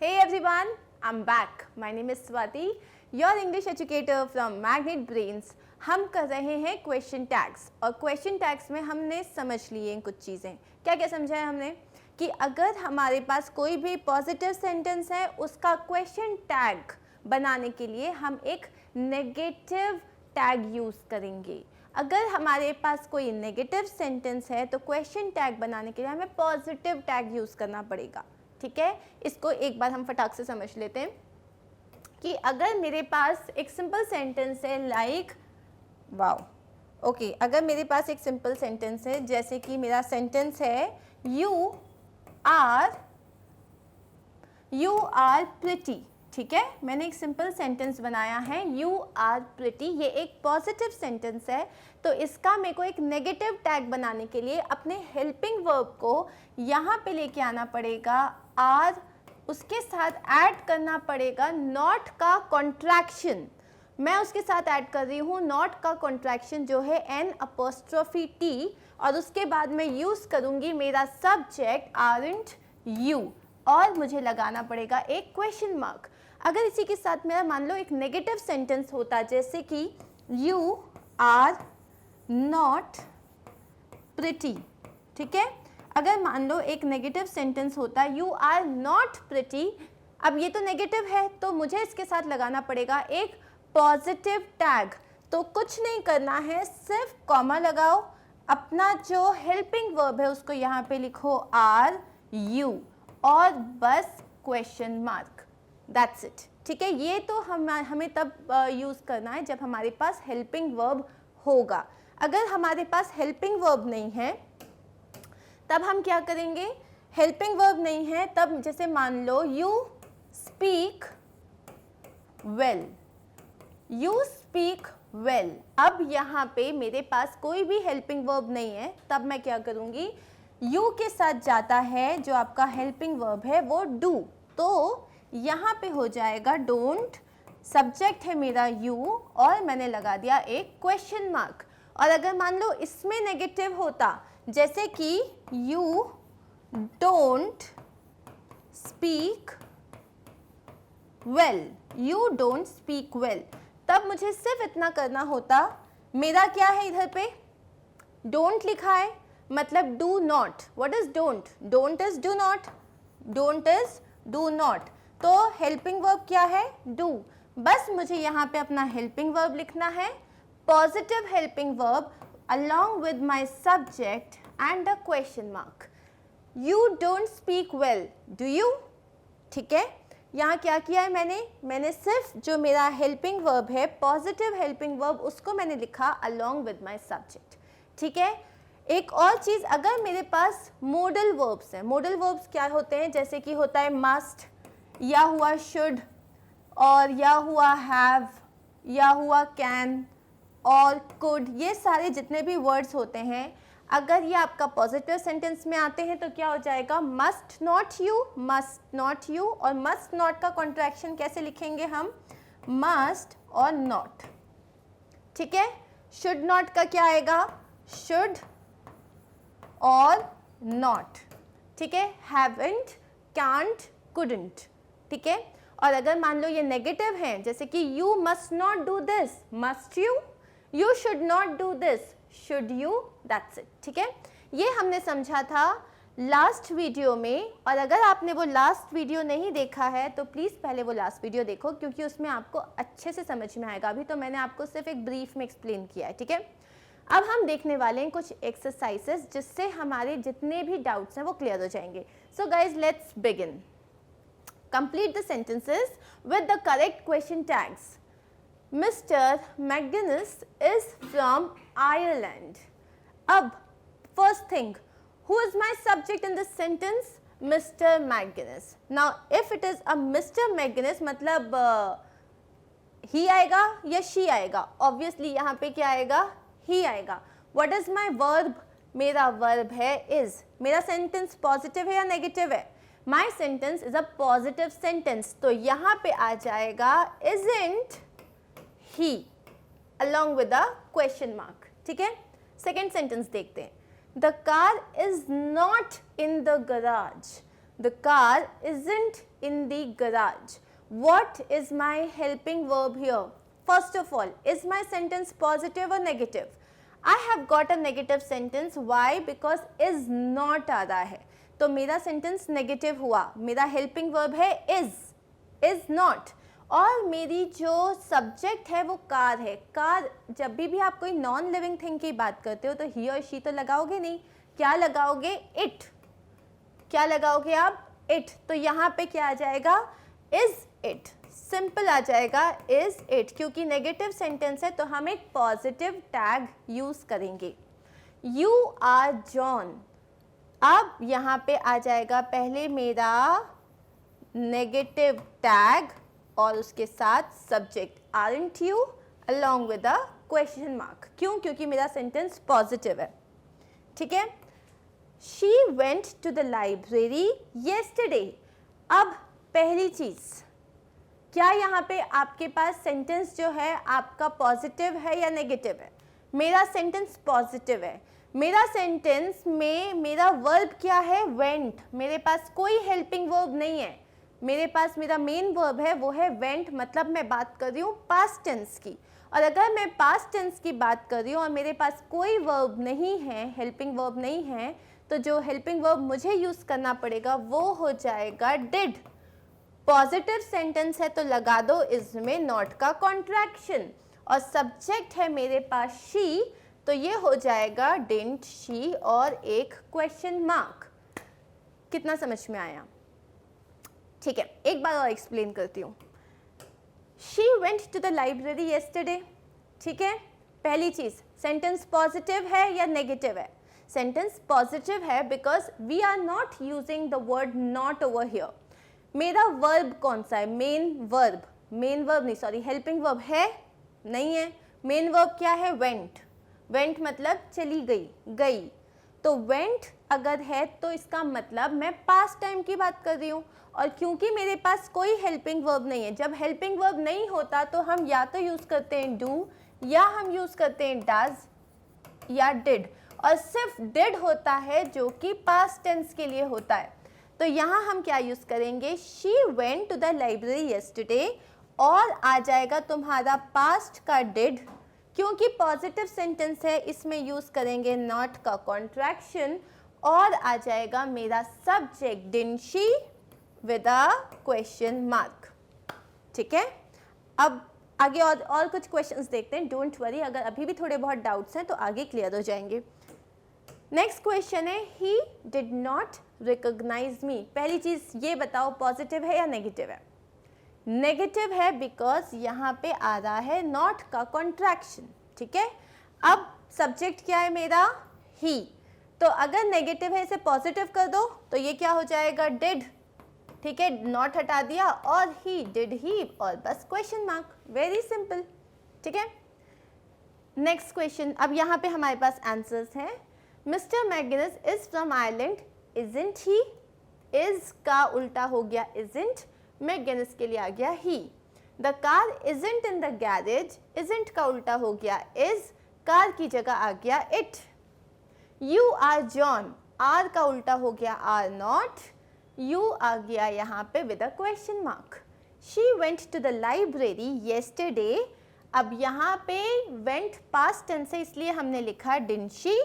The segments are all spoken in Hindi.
Hey everyone, I'm back. My name is Swati, your English educator from Magnet Brains. हम कर रहे हैं क्वेश्चन टैग्स और क्वेश्चन टैग्स में हमने समझ लिए कुछ चीज़ें. क्या क्या समझा है हमने कि अगर हमारे पास कोई भी पॉजिटिव सेंटेंस है उसका क्वेश्चन टैग बनाने के लिए हम एक नेगेटिव टैग यूज़ करेंगे. अगर हमारे पास कोई नेगेटिव सेंटेंस है तो क्वेश्चन टैग बनाने के लिए हमें पॉजिटिव टैग यूज़ करना पड़ेगा. ठीक है, इसको एक बार हम फटाक से समझ लेते हैं कि अगर मेरे पास एक सिंपल सेंटेंस है लाइक वाओ. ओके, अगर मेरे पास एक सिंपल सेंटेंस है जैसे कि मेरा सेंटेंस है यू आर प्रिटी. ठीक है, मैंने एक सिंपल सेंटेंस बनाया है यू आर प्रिटी. ये एक पॉजिटिव सेंटेंस है तो इसका मेरे को एक नेगेटिव टैग बनाने के लिए अपने हेल्पिंग वर्ब को यहाँ पे लेके आना पड़ेगा. आर उसके साथ ऐड करना पड़ेगा नॉट का कॉन्ट्रैक्शन. मैं उसके साथ ऐड कर रही हूँ नॉट का कॉन्ट्रैक्शन जो है एन अपोस्ट्रोफी टी और उसके बाद मैं यूज़ करूँगी मेरा सब्जेक्ट आरंट यू और मुझे लगाना पड़ेगा एक क्वेश्चन मार्क. अगर इसी के साथ मेरा मान लो एक नेगेटिव सेंटेंस होता जैसे कि यू आर नॉट प्रिटी. ठीक है, अगर मान लो एक नेगेटिव सेंटेंस होता यू आर नॉट प्रिटी. अब ये तो नेगेटिव है तो मुझे इसके साथ लगाना पड़ेगा एक पॉजिटिव टैग. तो कुछ नहीं करना है, सिर्फ कॉमा लगाओ, अपना जो हेल्पिंग वर्ब है उसको यहाँ पे लिखो आर यू और बस क्वेश्चन मार्क. That's it. ठीक है, ये तो हमें तब यूज़ करना है जब हमारे पास हेल्पिंग वर्ब होगा. अगर हमारे पास हेल्पिंग वर्ब नहीं है तब हम क्या करेंगे. हेल्पिंग वर्ब नहीं है तब जैसे मान लो you speak well. You speak well. अब यहाँ पे मेरे पास कोई भी हेल्पिंग वर्ब नहीं है तब मैं क्या करूँगी, यू के साथ जाता है जो आपका हेल्पिंग वर्ब है वो डू. तो यहाँ पे हो जाएगा डोंट, सब्जेक्ट है मेरा यू और मैंने लगा दिया एक क्वेश्चन मार्क. और अगर मान लो इसमें नेगेटिव होता जैसे कि you don't speak well, you don't speak well, तब मुझे सिर्फ इतना करना होता. मेरा क्या है इधर पे डोंट लिखा है मतलब do not. What is don't? Don't is do not. Don't is do not. तो हेल्पिंग वर्ब क्या है डू. बस मुझे यहाँ पे अपना हेल्पिंग वर्ब लिखना है, positive helping verb along with my subject and a question mark. You don't speak well, do you? ठीक है, यहाँ क्या किया है मैंने सिर्फ जो मेरा हेल्पिंग वर्ब है पॉजिटिव हेल्पिंग वर्ब उसको मैंने लिखा along with my subject. ठीक है, एक और चीज़, अगर मेरे पास मोडल वर्ब्स हैं, मोडल वर्ब्स क्या होते हैं जैसे कि होता है मस्ट या हुआ शुड और या हुआ हैव या हुआ कैन और कुड. ये सारे जितने भी वर्ड्स होते हैं अगर ये आपका पॉजिटिव सेंटेंस में आते हैं तो क्या हो जाएगा must not you. Must not you और मस्ट नॉट का कॉन्ट्रैक्शन कैसे लिखेंगे हम, मस्ट और नॉट. ठीक है, शुड नॉट का क्या आएगा शुड और नॉट. ठीक है, हैवंट, कांट, कुडंट. ठीक है, और अगर मान लो ये नेगेटिव है जैसे कि you must not do this, must you. You should not do this, should you? That's it. ठीक है, ये हमने समझा था लास्ट वीडियो में और अगर आपने वो लास्ट वीडियो नहीं देखा है तो प्लीज़ पहले वो लास्ट वीडियो देखो क्योंकि उसमें आपको अच्छे से समझ में आएगा. अभी तो मैंने आपको सिर्फ एक ब्रीफ में एक्सप्लेन किया है. ठीक है, अब हम देखने वाले हैं कुछ एक्सरसाइजेस जिससे हमारे जितने भी डाउट्स हैं वो क्लियर हो जाएंगे. So guys let's begin. Complete the sentences with the correct question tags. Mr. McGuinness is from Ireland. अब first thing, who is my subject in this sentence? Mr. McGuinness. Now if it is a Mr. McGuinness मतलब he आएगा या she आएगा. Obviously यहाँ पे क्या आएगा he आएगा. What is my verb? मेरा verb है is. मेरा sentence positive है या negative है? My sentence is a positive sentence. तो यहाँ पे आ जाएगा isn't he along with a question mark. ठीक है, सेकेंड सेंटेंस देखते हैं. The car is not in the garage. The car isn't in the garage. What is my helping verb here? First of all, is my sentence positive or negative? I have got a negative sentence. Why? Because is not आ रहा है, तो मेरा sentence negative हुआ. मेरा helping verb है is not. और मेरी जो सब्जेक्ट है वो कार है. कार, जब भी आप कोई नॉन लिविंग थिंग की बात करते हो तो ही और शी तो लगाओगे नहीं. क्या लगाओगे? इट. क्या लगाओगे आप? इट. तो यहाँ पे क्या आ जाएगा? Is it. सिंपल आ जाएगा इज इट. क्योंकि नेगेटिव सेंटेंस है तो हम एक पॉजिटिव टैग यूज करेंगे. You are John. अब यहाँ पे आ जाएगा पहले मेरा नेगेटिव टैग और उसके साथ subject aren't you along with a question mark. क्यों? क्योंकि मेरा सेंटेंस पॉजिटिव है. ठीक है. She went to the library yesterday. अब पहली चीज, क्या यहाँ पे आपके पास सेंटेंस जो है आपका पॉजिटिव है या नेगेटिव है? मेरा सेंटेंस पॉजिटिव है. मेरा सेंटेंस में मेरा वर्ब क्या है? वेंट. मेरे पास कोई हेल्पिंग वर्ब नहीं है. मेरे पास मेरा मेन वर्ब है, वो है वेंट. मतलब मैं बात कर रही हूँ पास्ट टेंस की. और अगर मैं पास्ट टेंस की बात कर रही हूँ और मेरे पास कोई वर्ब नहीं है, हेल्पिंग वर्ब नहीं है, तो जो हेल्पिंग वर्ब मुझे यूज़ करना पड़ेगा वो हो जाएगा डिड. पॉजिटिव सेंटेंस है तो लगा दो इसमें नॉट का कॉन्ट्रैक्शन. और सब्जेक्ट है मेरे पास शी, तो ये हो जाएगा डिडंट शी और एक क्वेश्चन मार्क. कितना समझ में आया? ठीक है, एक बार और एक्सप्लेन करती हूँ. She went to the library yesterday. ठीक है. पहली चीज, सेंटेंस पॉजिटिव है या नेगेटिव है? सेंटेंस पॉजिटिव है because we are not using the word not over here. मेरा वर्ब कौन सा है? Main verb. मेन वर्ब नहीं, सॉरी, हेल्पिंग वर्ब है नहीं है. मेन वर्ब क्या है? वेंट. वेंट मतलब चली गई, गई. तो वेंट अगर है तो इसका मतलब मैं पास्ट टाइम की बात कर रही हूँ. और क्योंकि मेरे पास कोई हेल्पिंग वर्ब नहीं है, जब हेल्पिंग वर्ब नहीं होता तो हम या तो यूज़ करते हैं डू या हम यूज़ करते हैं डज या डिड. और सिर्फ डिड होता है जो कि पास्ट टेंस के लिए होता है. तो यहाँ हम क्या यूज़ करेंगे? She went to the library yesterday और आ जाएगा तुम्हारा पास्ट का डिड. क्योंकि पॉजिटिव सेंटेंस है इसमें यूज़ करेंगे नॉट का कॉन्ट्रैक्शन और आ जाएगा मेरा subject didn't she with a question mark. ठीक है. अब आगे और कुछ क्वेश्चंस देखते हैं. डोंट वरी, अगर अभी भी थोड़े बहुत डाउट्स हैं तो आगे क्लियर हो जाएंगे. नेक्स्ट क्वेश्चन है ही डिड नॉट रिकॉग्नाइज मी. पहली चीज़ ये बताओ पॉजिटिव है या नेगेटिव है? नेगेटिव है बिकॉज यहाँ पे आ रहा है नॉट का कॉन्ट्रैक्शन. ठीक है. अब सब्जेक्ट क्या है मेरा? ही. तो अगर नेगेटिव है इसे पॉजिटिव कर दो तो ये क्या हो जाएगा? डिड. ठीक है. नॉट हटा दिया और ही, डिड ही और बस क्वेश्चन मार्क. Very simple. ठीक है. Next question. अब यहाँ पे हमारे पास आंसर्स हैं. Mister Magnus is from Ireland. Isn't he. Is का उल्टा हो गया इजंट. मैगनस के लिए आ गया ही. The car isn't in the garage. Isn't का उल्टा हो गया इज. कार की जगह आ गया it. You are John. Are का उल्टा हो गया आर नॉट. यू आ गया यहाँ पे with a question mark. She went to the library yesterday. अब यहाँ पे वेंट पास्ट टेंस है इसलिए हमने लिखा didn't she.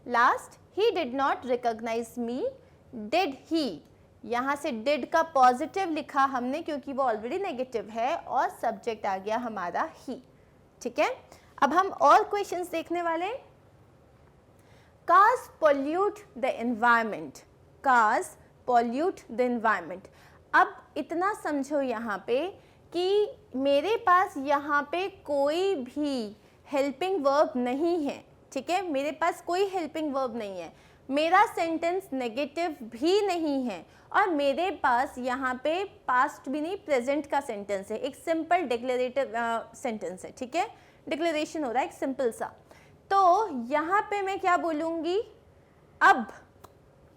Last, he did not recognise me. Did he. यहाँ से डिड का पॉजिटिव लिखा हमने क्योंकि वो ऑलरेडी नेगेटिव है और सब्जेक्ट आ गया हमारा ही. ठीक है. अब हम और क्वेश्चंस देखने वाले हैं. Cars pollute the environment. Cars pollute the environment. अब इतना समझो यहाँ पे कि मेरे पास यहाँ पे कोई भी हेल्पिंग वर्ब नहीं है. ठीक है. मेरे पास कोई हेल्पिंग वर्ब नहीं है. मेरा सेंटेंस नेगेटिव भी नहीं है और मेरे पास यहाँ पे पास्ट भी नहीं, प्रेजेंट का सेंटेंस है. एक सिंपल डिक्लेरेटिव सेंटेंस है. ठीक है. डिक्लेरेशन हो रहा है एक सिंपल सा. तो यहाँ पे मैं क्या बोलूँगी? अब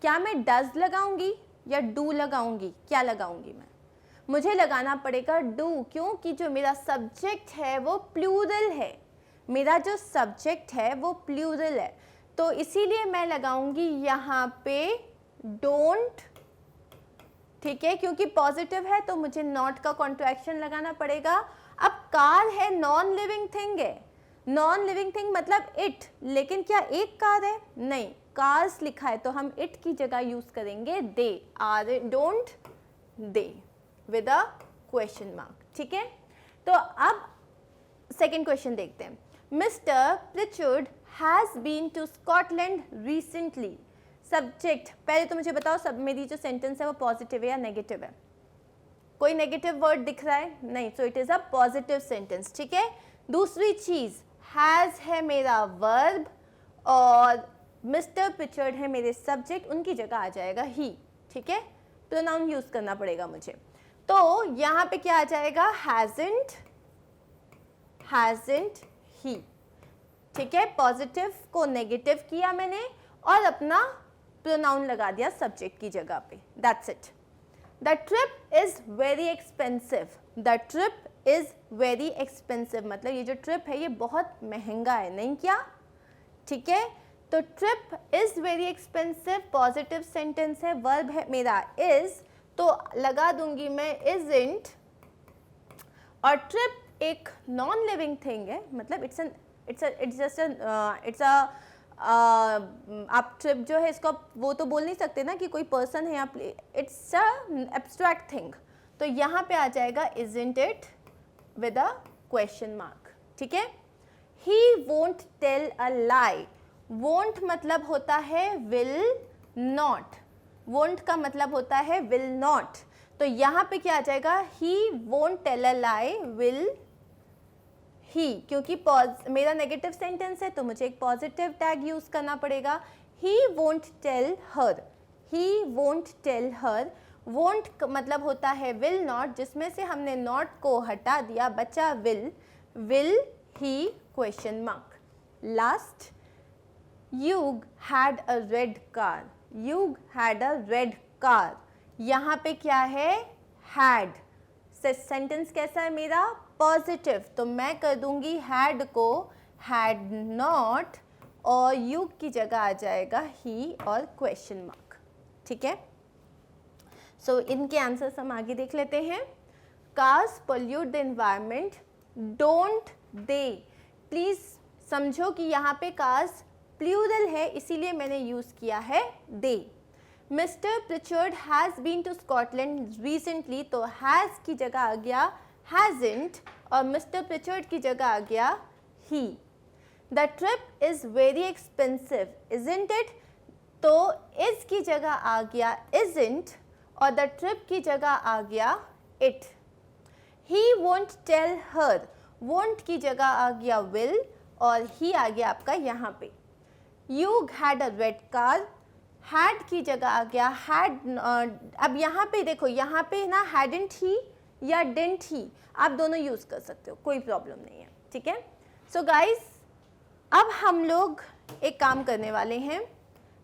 क्या मैं डज लगाऊंगी या डू लगाऊंगी? क्या लगाऊंगी मैं? मुझे लगाना पड़ेगा डू. क्योंकि जो मेरा सब्जेक्ट है वो प्लूरल है. मेरा जो सब्जेक्ट है वो प्लूरल है तो इसीलिए मैं लगाऊंगी यहाँ पे डोंट ठीक है, क्योंकि पॉजिटिव है तो मुझे नॉट का कॉन्ट्रैक्शन लगाना पड़ेगा। अब कार है, नॉन लिविंग थिंग है, नॉन लिविंग थिंग मतलब इट, लेकिन क्या एक कार है? नहीं, कार्स लिखा है तो हम इट की जगह यूज करेंगे they, are don't they with a question mark. ठीक है, तो अब सेकेंड क्वेश्चन देखते हैं। Mr Pritchard has been to Scotland recently. Subject, पहले तो मुझे बताओ सब मेरी जो सेंटेंस है वो पॉजिटिव है या नेगेटिव है? कोई नेगेटिव वर्ड दिख रहा है? नहीं, so it is a positive sentence. ठीक है, दूसरी चीज, हैज है मेरा वर्ब और मिस्टर प्रिचर्ड है मेरे सब्जेक्ट, उनकी जगह आ जाएगा ही। ठीक है, प्रोनाउन यूज करना पड़ेगा मुझे, तो यहां पे क्या आ जाएगा? हैजंट, हैजंट ही। ठीक है, पॉजिटिव को नेगेटिव किया मैंने और अपना प्रोनाउन लगा दिया सब्जेक्ट की जगह पे, that's it. The trip is very expensive, the trip is very expensive मतलब ये जो ट्रिप है ये बहुत महंगा है, नहीं क्या? ठीक है, तो trip is very expensive positive sentence है, वर्ब है मेरा इज, तो लगा दूंगी मैं इजंट, और ट्रिप एक नॉन लिविंग थिंग है, मतलब इट्स अ आप ट्रिप जो है इसको वो तो बोल नहीं सकते ना कि कोई पर्सन है, आप इट्स अ एब्स्ट्रैक्ट थिंग, तो यहाँ पे आ जाएगा isn't it with a question mark. ठीक है, he won't tell a lie, won't मतलब होता है विल नॉट, वोंट का मतलब होता है विल नॉट, तो यहाँ पे क्या आ जाएगा? He won't tell a lie will he, क्योंकि मेरा नेगेटिव सेंटेंस है तो मुझे एक पॉजिटिव टैग यूज करना पड़ेगा। He won't tell her, he won't tell her, won't मतलब होता है विल नॉट, जिसमें से हमने नॉट को हटा दिया, बचा will he question mark. Last, यूग हैड अ रेड कार, यूग हैड अ रेड कार, यहाँ पे क्या है? हैड, सेंटेंस कैसा है मेरा? पॉजिटिव, तो मैं कर दूंगी हैड को हैड नॉट और यूग की जगह आ जाएगा ही और क्वेश्चन मार्क। ठीक है, सो इनके आंसर्स हम आगे देख लेते हैं। Cars pollute the environment, don't they, please समझो कि यहाँ पे कार्स प्लूरल है इसीलिए मैंने यूज किया है they. Mr Pritchard has been to Scotland recently, तो हैज की जगह आ गया हैजंट और मिस्टर प्रिचर्ड की जगह आ गया ही। The trip is very expensive, isn't it, तो इज की जगह आ गया इजंट और द ट्रिप की जगह आ गया it. He won't tell her, won't की जगह आ गया विल और ही आ गया आपका यहाँ पे। You had a red car, had की जगह आ गया हैड, अब यहाँ पे देखो, यहाँ पे ना हैडंट ही या डिडंट ही, आप दोनों यूज कर सकते हो, कोई प्रॉब्लम नहीं है। ठीक है, सो गाइस अब हम लोग एक काम करने वाले हैं,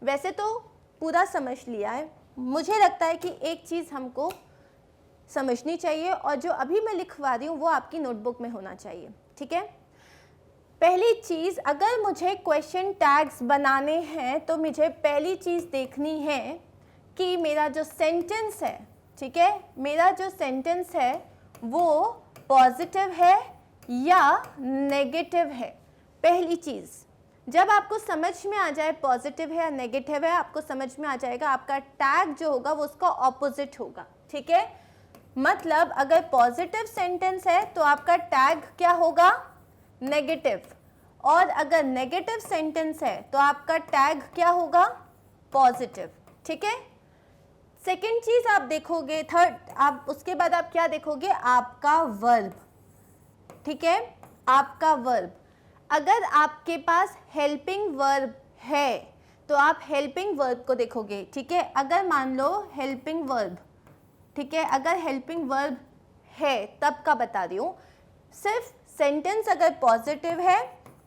वैसे तो पूरा समझ लिया है, मुझे लगता है कि एक चीज़ हमको समझनी चाहिए और जो अभी मैं लिखवा रही हूँ वो आपकी नोटबुक में होना चाहिए। ठीक है, पहली चीज़, अगर मुझे क्वेश्चन टैग्स बनाने हैं तो मुझे पहली चीज़ देखनी है कि मेरा जो सेंटेंस है, ठीक है, मेरा जो सेंटेंस है वो पॉजिटिव है या नेगेटिव है। पहली चीज़, जब आपको समझ में आ जाए पॉजिटिव है या नेगेटिव है, आपको समझ में आ जाएगा आपका टैग जो होगा वो उसका ऑपोजिट होगा। ठीक है, मतलब अगर पॉजिटिव सेंटेंस है तो आपका टैग क्या होगा? नेगेटिव, और अगर नेगेटिव सेंटेंस है तो आपका टैग क्या होगा? पॉजिटिव। ठीक है, सेकेंड चीज आप देखोगे, थर्ड, आप उसके बाद आप क्या देखोगे? आपका वर्ब। ठीक है, आपका वर्ब, अगर आपके पास हेल्पिंग वर्ब है तो आप हेल्पिंग वर्ब को देखोगे। ठीक है, अगर मान लो हेल्पिंग वर्ब, ठीक है, अगर हेल्पिंग वर्ब है तब का बता रही हूँ, सिर्फ सेंटेंस अगर पॉजिटिव है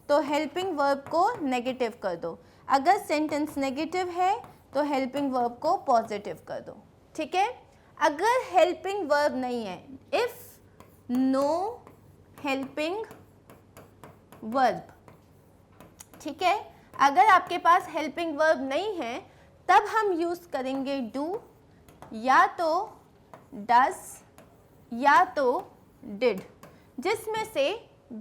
तो हेल्पिंग वर्ब को नेगेटिव कर दो, अगर सेंटेंस नेगेटिव है तो हेल्पिंग वर्ब को पॉजिटिव कर दो। ठीक है, अगर हेल्पिंग वर्ब नहीं है, इफ नो हेल्पिंग वर्ब, ठीक है, अगर आपके पास हेल्पिंग वर्ब नहीं है तब हम यूज करेंगे डू, या तो डज या तो डिड, जिसमें से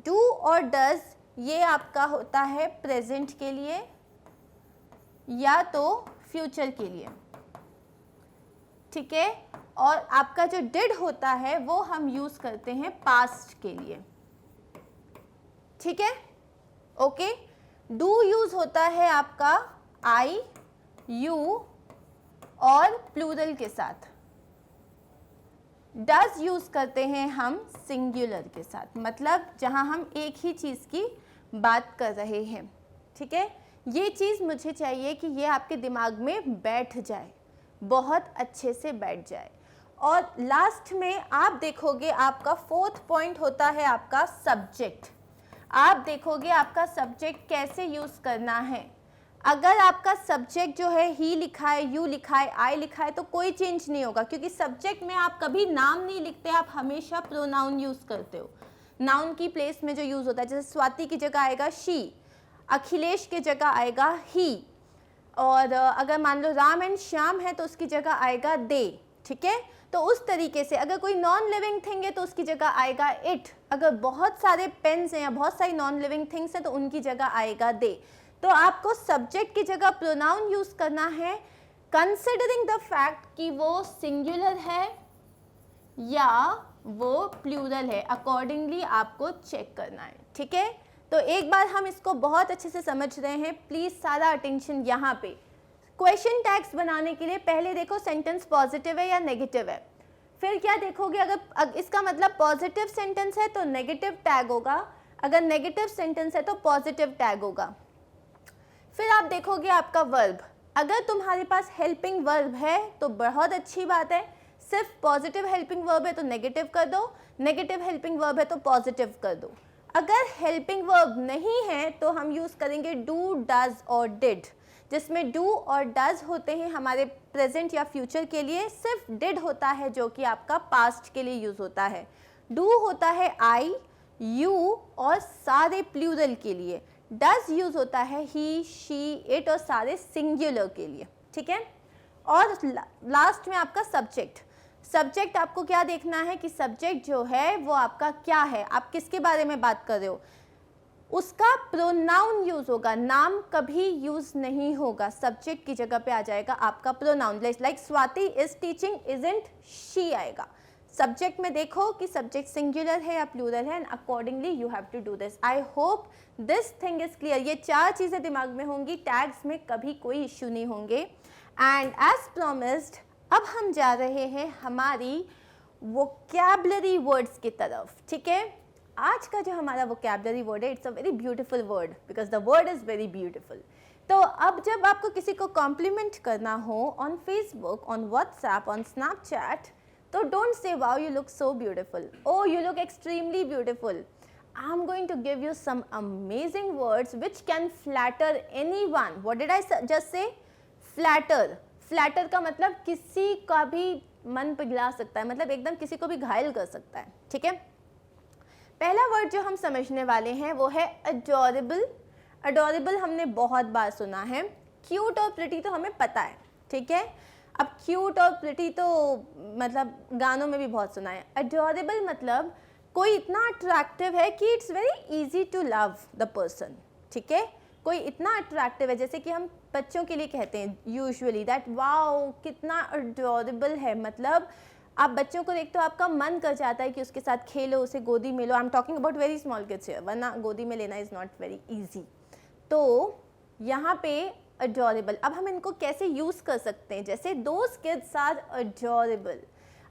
डू और डज ये आपका होता है प्रेजेंट के लिए या तो फ्यूचर के लिए, ठीक है, और आपका जो डिड होता है वो हम यूज करते हैं पास्ट के लिए, ठीक है, ओके। डू यूज होता है आपका आई, यू और प्लूरल के साथ, डज यूज करते हैं हम सिंगुलर के साथ, मतलब जहां हम एक ही चीज की बात कर रहे हैं, ठीक है। ये चीज मुझे चाहिए कि ये आपके दिमाग में बैठ जाए, बहुत अच्छे से बैठ जाए। और लास्ट में आप देखोगे आपका फोर्थ पॉइंट होता है आपका सब्जेक्ट। आप देखोगे आपका सब्जेक्ट कैसे यूज करना है। अगर आपका सब्जेक्ट जो है ही लिखा है, यू लिखा है, आई लिखा है तो कोई चेंज नहीं होगा, क्योंकि सब्जेक्ट में आप कभी नाम नहीं लिखते, आप हमेशा प्रोनाउन यूज करते हो। नाउन की प्लेस में जो यूज होता है, जैसे स्वाति की जगह आएगा शी, अखिलेश की जगह आएगा ही, और अगर मान लो राम एंड श्याम है तो उसकी जगह आएगा दे, ठीक है। तो उस तरीके से अगर कोई नॉन लिविंग थिंग है तो उसकी जगह आएगा इट, अगर बहुत सारे पेन्स हैं या बहुत सारी नॉन लिविंग थिंग्स हैं तो उनकी जगह आएगा दे। तो आपको सब्जेक्ट की जगह प्रोनाउन यूज करना है, कंसिडरिंग द फैक्ट कि वो सिंगुलर है या वो प्लूरल है, अकॉर्डिंगली आपको चेक करना है, ठीक है। तो एक बार हम इसको बहुत अच्छे से समझ रहे हैं, प्लीज सारा अटेंशन यहाँ पे। क्वेश्चन टैग्स बनाने के लिए पहले देखो सेंटेंस पॉजिटिव है या नेगेटिव है, फिर क्या देखोगे, अगर इसका मतलब पॉजिटिव सेंटेंस है तो नेगेटिव टैग होगा, अगर नेगेटिव सेंटेंस है तो पॉजिटिव टैग होगा। फिर आप देखोगे आपका वर्ब, अगर तुम्हारे पास हेल्पिंग वर्ब है तो बहुत अच्छी बात है, सिर्फ पॉजिटिव हेल्पिंग वर्ब है तो नेगेटिव कर दो, नेगेटिव हेल्पिंग वर्ब है तो पॉजिटिव कर दो। अगर हेल्पिंग वर्ब नहीं है तो हम यूज करेंगे डू, डज और डिड, जिसमें डू और डज होते हैं हमारे प्रेजेंट या फ्यूचर के लिए, सिर्फ डिड होता है जो कि आपका पास्ट के लिए यूज होता है। डू होता है आई, यू और सारे प्लूरल के लिए, डज यूज होता है ही, शी, इट और सारे सिंगुलर के लिए, ठीक है। और लास्ट में आपका सब्जेक्ट। सब्जेक्ट आपको क्या देखना है कि सब्जेक्ट जो है वो आपका क्या है, आप किसके बारे में बात कर रहे हो, उसका प्रोनाउन यूज होगा, नाम कभी यूज नहीं होगा, सब्जेक्ट की जगह पे आ जाएगा आपका pronoun. Like Swati is teaching, isn't she आएगा। सब्जेक्ट में देखो कि सब्जेक्ट सिंगुलर है या प्लूरल है, and accordingly you have to do this. I hope this thing is clear. ये चार चीजें दिमाग में होंगी, टैग्स में कभी कोई इश्यू नहीं होंगे। एंड एज प्रॉमिस्ड अब हम जा रहे हैं हमारी वोकैबुलरी वर्ड्स की तरफ, ठीक है। आज का जो हमारा वोकैबुलरी वर्ड है, it's a very beautiful word because the word is very beautiful. तो अब जब आपको किसी को कॉम्प्लीमेंट करना हो on Facebook, on WhatsApp, on Snapchat, तो don't say wow you look so beautiful, oh you look extremely beautiful. I am going to give you some amazing words which can flatter anyone. What did I just say? Flatter. Flatter का मतलब किसी का भी मन पिघला सकता है, मतलब एकदम किसी को भी घायल कर सकता है, ठीक है। पहला वर्ड जो हम समझने वाले हैं वो है अडोरेबल। अडोरेबल हमने बहुत बार सुना है, क्यूट और प्रिटी तो हमें पता है, ठीक है। अब क्यूट और प्रिटी तो मतलब गानों में भी बहुत सुना है। अडोरेबल मतलब कोई इतना अट्रैक्टिव है कि it's very easy to love the person, ठीक है। कोई इतना अट्रैक्टिव है, जैसे कि हम बच्चों के लिए कहते हैं यूजुअली दैट वाओ कितना अडोरेबल है, मतलब आप बच्चों को देखते हो आपका मन कर जाता है कि उसके साथ खेलो, उसे गोदी में लो। I am talking about very small kids here, वरना गोदी में लेना इज़ नॉट वेरी इजी। तो यहाँ पे अडोरेबल, अब हम इनको कैसे यूज़ कर सकते हैं, जैसे दोज किड्स आर अडोरेबल।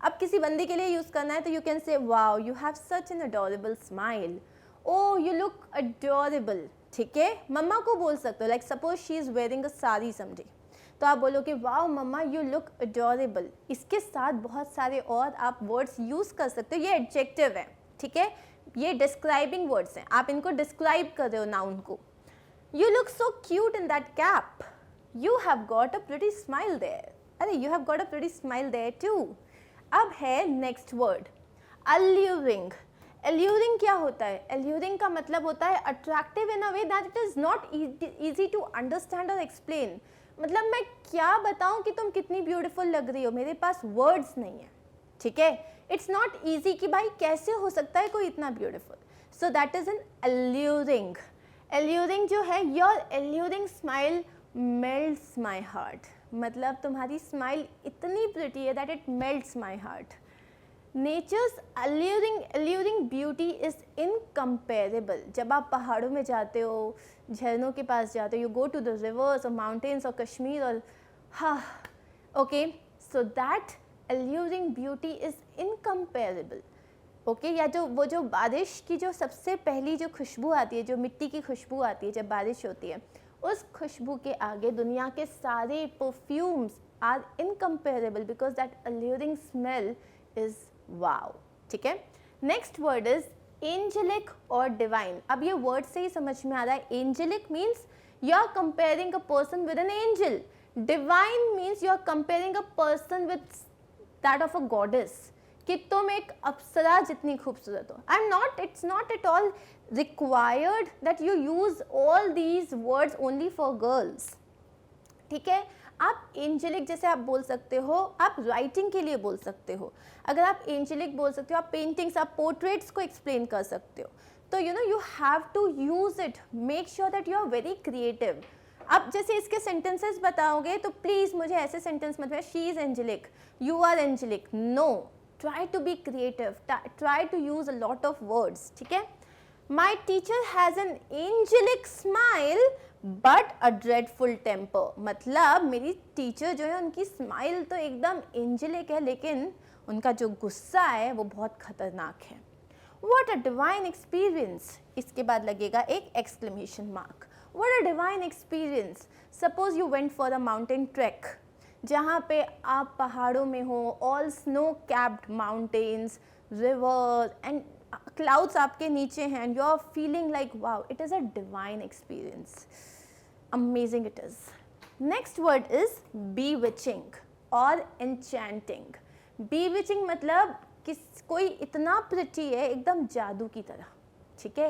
अब किसी बंदी के लिए यूज़ करना है तो you can say wow you have such an adorable smile, oh you look adorable, ठीक है। मम्मा को बोल सकते हो, like suppose she is wearing a sari someday, तो आप बोलोगे wow mamma you look adorable. इसके साथ बहुत सारे और आप वर्ड्स यूज़ कर सकते हो, ये एडजेक्टिव है, ठीक है, ये डिस्क्राइबिंग वर्ड्स हैं, आप इनको डिस्क्राइब कर रहे हो नाउन को। You look so cute in that cap, you have got a pretty smile there, अरे you have got a pretty smile there too. अब है नेक्स्ट वर्ड अल्यूरिंग। एल्यूरिंग क्या होता है? एल्यूरिंग का मतलब होता है attractive in a way that it is not easy to understand और एक्सप्लेन। मतलब मैं क्या बताऊं कि तुम कितनी ब्यूटीफुल लग रही हो, मेरे पास वर्ड्स नहीं है, ठीक है, इट्स नॉट ईजी कि भाई कैसे हो सकता है कोई इतना beautiful. So that is an alluring. Alluring जो है, योर alluring smile melts my heart. मतलब तुम्हारी स्माइल इतनी प्रिटी है that it melts my heart. Nature's alluring beauty is incomparable. जब आप पहाड़ों में जाते हो, झरनों के पास जाते हो, you go to the rivers और माउंटेन्स और कश्मीर और हाँ, okay, so that alluring beauty is incomparable. Okay, या जो बारिश की जो सबसे पहली जो खुशबू आती है, जो मिट्टी की खुशबू आती है जब बारिश होती है, उस खुशबू के आगे दुनिया के सारे perfumes are incomparable because that alluring smell is wow. ठीक है, नेक्स्ट वर्ड इज एंजेलिक और डिवाइन. अब ये वर्ड से ही समझ में आ रहा है, angelic means you are comparing a person with an angel. Divine means you are comparing a person with that of a goddess, कि तुम एक अप्सरा जितनी खूबसूरत हो. It's not at all required that you use all these words only for girls. ठीक है, आप एंजेलिक जैसे आप बोल सकते हो, आप राइटिंग के लिए बोल सकते हो. अगर आप एंजेलिक बोल सकते हो, आप पेंटिंग्स, आप पोर्ट्रेट्स को एक्सप्लेन कर सकते हो. तो you have to use it. Make sure that you are very creative. अब जैसे इसके सेंटेंसेस बताओगे तो प्लीज मुझे ऐसे सेंटेंस मत, she is angelic, you are angelic. No, try to be creative, try to use a lot of words. ठीक है, my teacher has an angelic smile but a dreadful temper. मतलब मेरी टीचर जो है उनकी स्माइल तो एकदम एंजेलिक है, लेकिन उनका जो गुस्सा है वो बहुत खतरनाक है. What a divine experience. इसके बाद लगेगा एक exclamation mark. What a divine experience. Suppose you went for a mountain trek. जहाँ पे आप पहाड़ों में हो, all snow capped mountains, rivers and clouds आपके नीचे हैं, and you are feeling like wow, it is a divine experience. Amazing it is. Next word is bewitching और enchanting. bewitching मतलब कोई इतना प्रिटी है, एकदम जादू की तरह. ठीक है,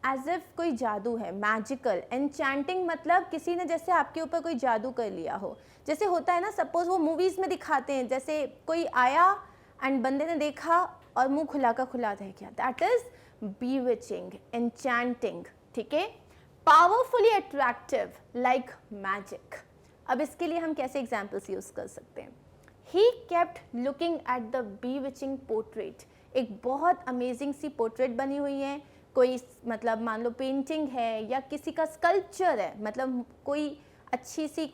एज इफ कोई जादू है, मैजिकल. एन्चैंटिंग मतलब किसी ने जैसे आपके ऊपर कोई जादू कर लिया हो. जैसे होता है ना, सपोज वो मूवीज़ में दिखाते हैं, जैसे कोई आया एंड बंदे ने देखा और मुंह खुला का खुला रह गया. That is bewitching, enchanting. ठीक है, पावरफुली अट्रैक्टिव, लाइक मैजिक. अब इसके लिए हम कैसे एग्जाम्पल्स यूज़ कर सकते हैं. He kept looking at the bewitching portrait. एक बहुत अमेजिंग सी पोर्ट्रेट बनी हुई है, कोई मतलब मान लो पेंटिंग है या किसी का स्कल्पचर है, मतलब कोई अच्छी सी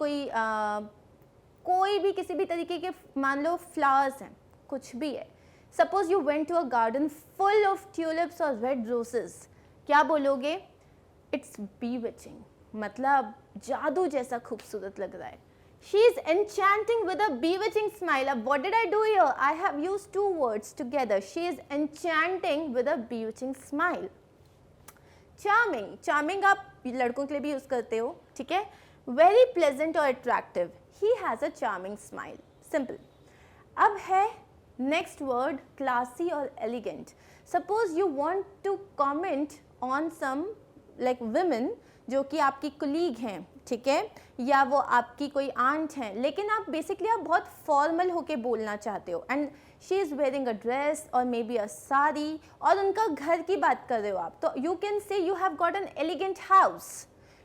कोई भी किसी भी तरीके के मान लो फ्लावर्स हैं, कुछ भी है. Suppose you went to a garden full of tulips और रेड रोजेस. क्या बोलोगे? इट्स bewitching, मतलब जादू जैसा खूबसूरत लग रहा है. She is enchanting with a bewitching smile. अब what did I do here? I have used two words together. She is enchanting with a bewitching smile. Charming. Charming आप लड़कों के लिए भी यूज़ करते हो. ठीक है, very pleasant or attractive. He has a charming smile. Simple. अब है next word, classy or elegant. Suppose you want to comment on some like women जो कि आपकी कुलीग हैं, ठीक है, या वो आपकी कोई आंट हैं, लेकिन आप बेसिकली आप बहुत फॉर्मल होके बोलना चाहते हो, and she is wearing a dress और मे बी अ साड़ी, और उनका घर की बात कर रहे हो आप, तो you can say you have got an elegant house,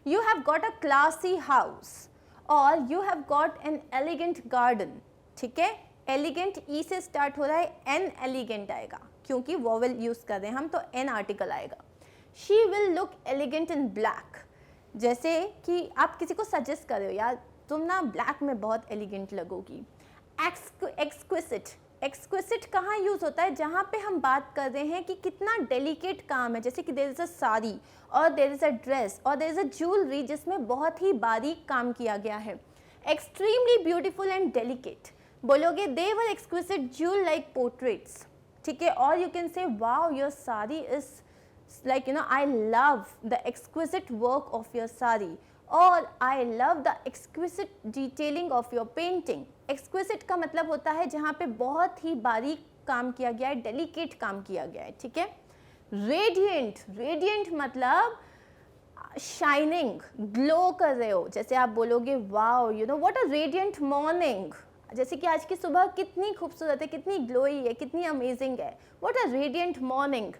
you have got a classy house, और you have got an elegant garden. ठीक है, एलिगेंट ई से स्टार्ट हो रहा है, एन एलिगेंट आएगा क्योंकि वोवेल यूज़ कर रहे हैं हम, तो एन आर्टिकल आएगा. She will look elegant in black. जैसे कि आप किसी को सजेस्ट कर रहे हो, यार तुम ना ब्लैक में बहुत एलिगेंट लगोगी. एक्सक्विसिट. एक्सक्विसिट कहाँ यूज़ होता है? जहाँ पे हम बात कर रहे हैं कि कितना डेलिकेट काम है, जैसे कि देयर इज़ अ साड़ी और देयर इज़ अ ड्रेस और देयर इज़ अ ज्वेलरी जिसमें बहुत ही बारीक काम किया गया है. Extremely beautiful and delicate. बोलोगे दे वर एक्सक्विसिट ज्वेल लाइक पोर्ट्रेट्स. ठीक है, और you can say wow your sari is like I love the exquisite work of your sari, or I love the exquisite detailing of your painting. Exquisite का मतलब होता है जहाँ पे बहुत ही बारीक काम किया गया है, डेलिकेट काम किया गया है. ठीक है, रेडिएंट. रेडिएंट मतलब शाइनिंग, ग्लो कर रहे हो. जैसे आप बोलोगे wow what a radiant morning, जैसे कि आज की सुबह कितनी खूबसूरत है, कितनी ग्लोई है, कितनी अमेजिंग है. What a radiant morning.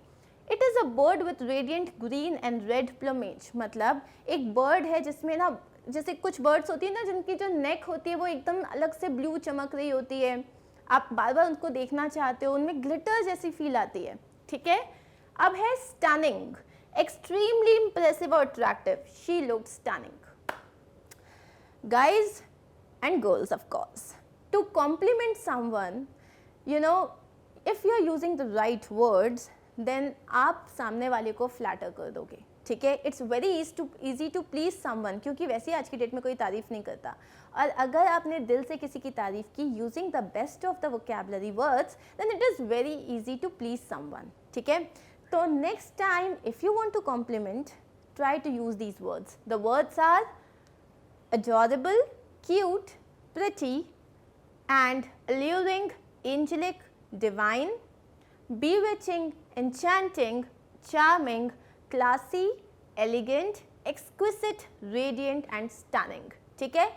It is a bird with radiant green and red plumage. मतलब एक बर्ड है जिसमें ना, जैसे कुछ बर्ड्स होती है ना जिनकी जो नेक होती है वो एकदम अलग से ब्लू चमक रही होती है, आप बार बार उनको देखना चाहते हो, उनमें ग्लिटर जैसी फील आती है. ठीक है. अब है स्टनिंग. एक्सट्रीमली इंप्रेसिव और attractive. She looked stunning. Guys and girls, of course, to compliment someone, you know, if you are using the right words, then आप सामने वाले को फ्लैटर कर दोगे. ठीक है. It's very easy to please someone, क्योंकि वैसे आज की डेट में कोई तारीफ नहीं करता. और अगर आपने दिल से किसी की तारीफ की using the best of the vocabulary words, then it is very easy to please someone. ठीक है. तो next time if you want to compliment, try to use these words. The words are adorable, cute, pretty, and alluring, angelic, divine, bewitching, enchanting, charming, classy, elegant, exquisite, radiant and stunning. ठीक है.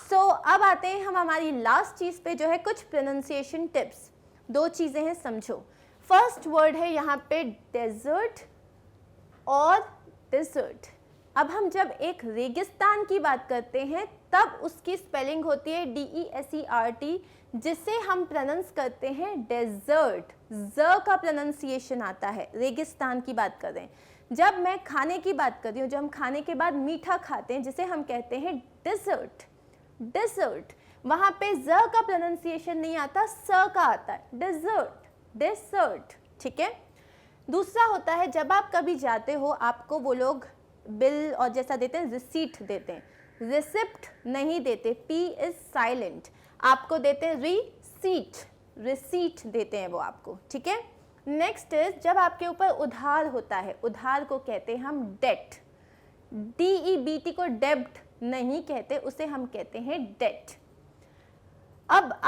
सो अब आते हैं हम हमारी लास्ट चीज़ पे, जो है कुछ प्रोनाउंसिएशन टिप्स. 2 चीज़ें हैं, समझो. फर्स्ट वर्ड है यहाँ पे डेजर्ट और डिजर्ट. अब हम जब एक रेगिस्तान की बात करते हैं तब उसकी स्पेलिंग होती है DESERT, जिसे हम प्रोनाउंस करते हैं डेजर्ट. ज का प्रोनाउंसिएशन आता है. रेगिस्तान की बात कर रहे हैं. जब मैं खाने की बात कर रही हूँ, जब हम खाने के बाद मीठा खाते हैं, जिसे हम कहते हैं डिजर्ट. डिजर्ट, वहाँ पे ज का प्रोनाउंसिएशन नहीं आता, स का आता है. Dessert, dessert. ठीक है. दूसरा होता है जब आप कभी जाते हो, आपको वो लोग बिल और जैसा देते हैं, रिसीट देते हैं, रिसिप्ट नहीं देते. P is silent. आपको देते हैं रिसीट. रिसीट देते हैं वो आपको. ठीक है. नेक्स्ट इज जब आपके ऊपर उधार होता है, उधार को कहते हैं हम डेट. DEBT को डेब्ट नहीं कहते, उसे हम कहते हैं डेट. अब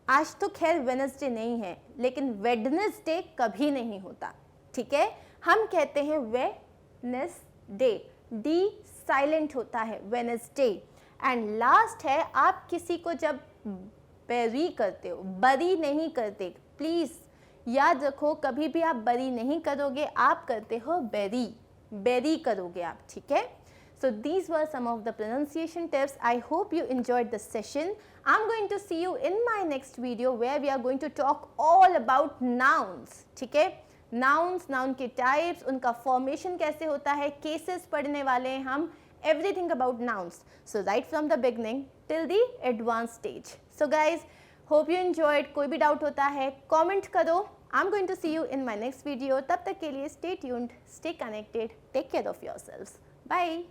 आज तो खैर वेडनेसडे नहीं है, लेकिन वेडनेसडे कभी नहीं होता. ठीक है. हम कहते हैं वेडनेसडे. डी साइलेंट होता है, वेडनेसडे. एंड लास्ट है, आप किसी को जब बेरी करते हो, बरी नहीं करते. प्लीज याद रखो, कभी भी आप बरी नहीं करोगे, आप करते हो बेरी. बेरी करोगे आप. ठीक है. So these were some of the pronunciation tips. I hope you enjoyed the session. I'm going to see you in my next video where we are going to talk all about nouns. ठीक है. Nouns, noun के types, उनका formation कैसे होता है, cases पढ़ने वाले हैं हम, everything about nouns. So right from the beginning till the advanced stage. So guys, hope you enjoyed. कोई भी doubt होता है comment करो. I'm going to see you in my next video. तब तक के लिए stay tuned, stay connected, take care of yourselves. Bye.